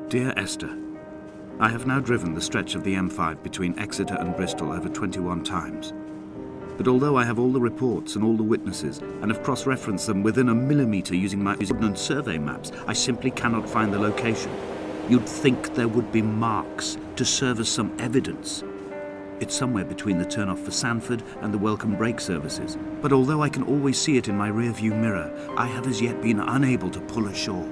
Dear Esther, I have now driven the stretch of the M5 between Exeter and Bristol over 21 times. But although I have all the reports and all the witnesses, and have cross-referenced them within a millimetre using my ordnance survey maps, I simply cannot find the location. You'd think there would be marks to serve as some evidence. It's somewhere between the turn-off for Sanford and the welcome brake services. But although I can always see it in my rear-view mirror, I have as yet been unable to pull ashore.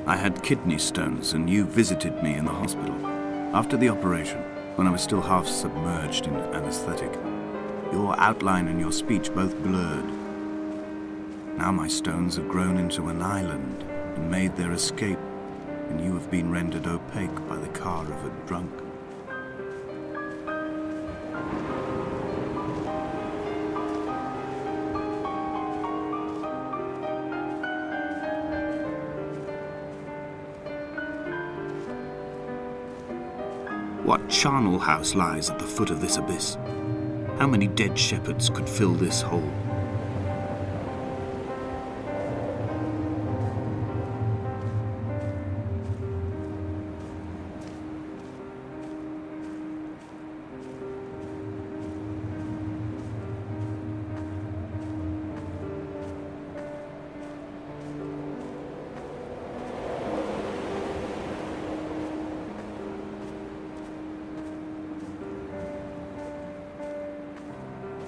I had kidney stones, and you visited me in the hospital. After the operation, when I was still half submerged in anesthetic, your outline and your speech both blurred. Now my stones have grown into an island and made their escape, and you have been rendered opaque by the car of a drunk. What charnel house lies at the foot of this abyss? How many dead shepherds could fill this hole?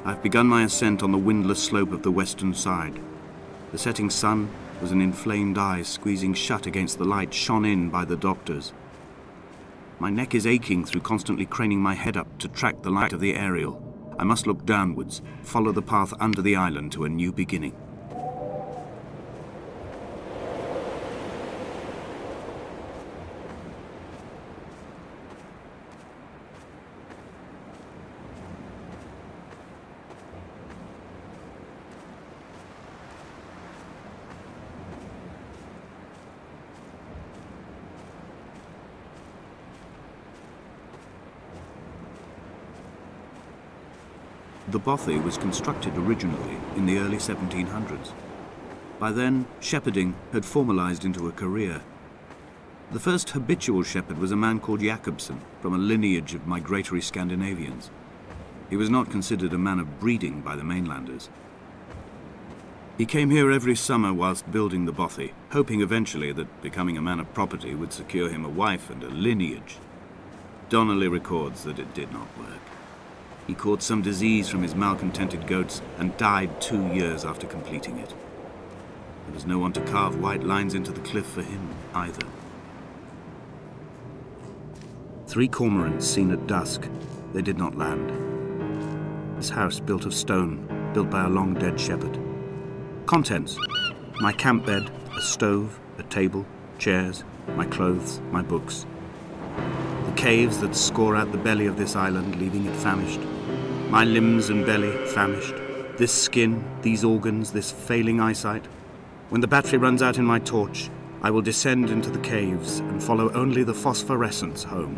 I've begun my ascent on the windless slope of the western side. The setting sun was an inflamed eye squeezing shut against the light shone in by the doctors. My neck is aching through constantly craning my head up to track the light of the aerial. I must look downwards, follow the path under the island to a new beginning. The bothy was constructed originally in the early 1700s. By then, shepherding had formalized into a career. The first habitual shepherd was a man called Jacobsen, from a lineage of migratory Scandinavians. He was not considered a man of breeding by the mainlanders. He came here every summer whilst building the bothy, hoping eventually that becoming a man of property would secure him a wife and a lineage. Donnelly records that it did not work. He caught some disease from his malcontented goats and died 2 years after completing it. There was no one to carve white lines into the cliff for him either. 3 cormorants seen at dusk. They did not land. This house built of stone, built by a long-dead shepherd. Contents: my camp bed, a stove, a table, chairs, my clothes, my books. The caves that score out the belly of this island, leaving it famished. My limbs and belly famished. This skin, these organs, this failing eyesight. When the battery runs out in my torch, I will descend into the caves and follow only the phosphorescence home.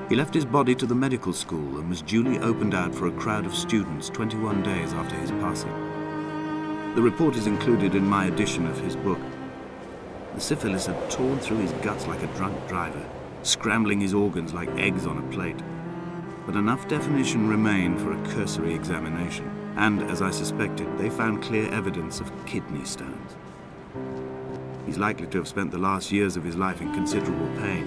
He left his body to the medical school and was duly opened out for a crowd of students 21 days after his passing. The report is included in my edition of his book. The syphilis had torn through his guts like a drunk driver, scrambling his organs like eggs on a plate. But enough definition remained for a cursory examination, and, as I suspected, they found clear evidence of kidney stones. He's likely to have spent the last years of his life in considerable pain.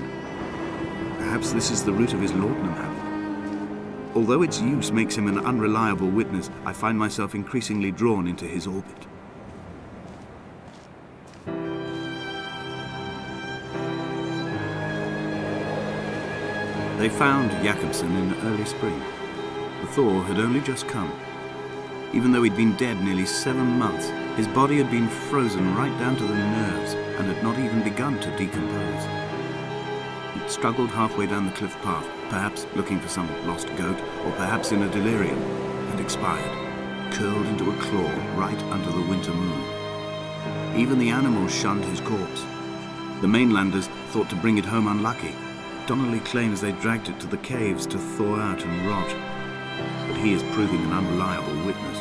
Perhaps this is the root of his laudanum habit. Although its use makes him an unreliable witness, I find myself increasingly drawn into his orbit. They found Jakobsen in early spring. The thaw had only just come. Even though he'd been dead nearly 7 months, his body had been frozen right down to the nerves and had not even begun to decompose. He'd struggled halfway down the cliff path, perhaps looking for some lost goat, or perhaps in a delirium, and expired, curled into a claw right under the winter moon. Even the animals shunned his corpse. The mainlanders thought to bring it home unlucky. Donnelly claims they dragged it to the caves to thaw out and rot, but he is proving an unreliable witness.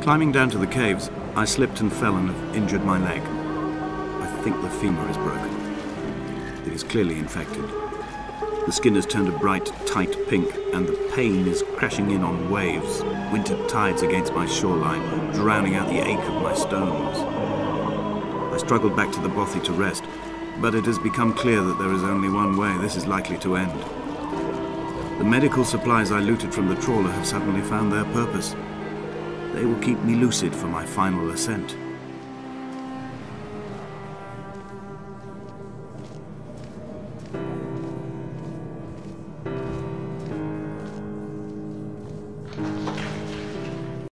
Climbing down to the caves, I slipped and fell and have injured my leg. I think the femur is broken. It is clearly infected. The skin has turned a bright, tight pink, and the pain is crashing in on waves, winter tides against my shoreline, drowning out the ache of my stones. I struggled back to the bothy to rest, but it has become clear that there is only one way this is likely to end. The medical supplies I looted from the trawler have suddenly found their purpose. They will keep me lucid for my final ascent.